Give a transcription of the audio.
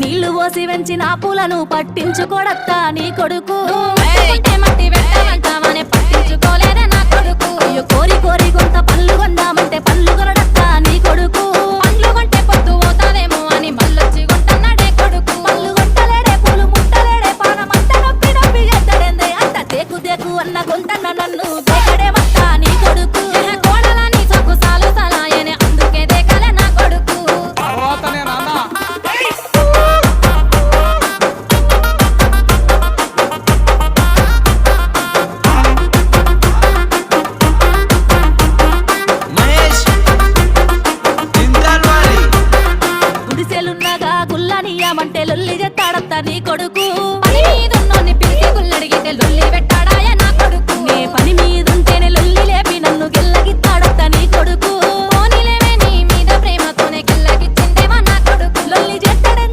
నీళ్లు పోసి వెంచిన పూలను పట్టించుకోడత్తా నీ కొడుకు మట్టి పెట్టమంటామని పట్టించుకోలేదే నా కొడుకు. అయ్యో కోరి కోరి కొంత పళ్ళు కొందామంటే పళ్ళు కొనడత్తా నీ కొడుకు పండ్లు కొంటే పొద్దు పోతాదేమో అని మళ్ళొచ్చి కొంటున్నాడే కొడుకు. పళ్ళు కొట్టలేడే పూలు ముట్టలేడే పానమంతా నొప్పి నొప్పి ఎద్దడేందే అంత దేకు దేకు అన్న గొంతన్న నన్ను దేకడేమత్తా నీ కొడుకు కోడలని సొక్కు సాలు సలాయనే అందుకే దేకలే నా కొడుకు. తర్వాతనే నాన్న మహేష్ జిందాల్వాలి గుడిసెలున్నగా గుల్లనియమంటే లొల్లి చెత్తాడత్తా నీ కొడుకు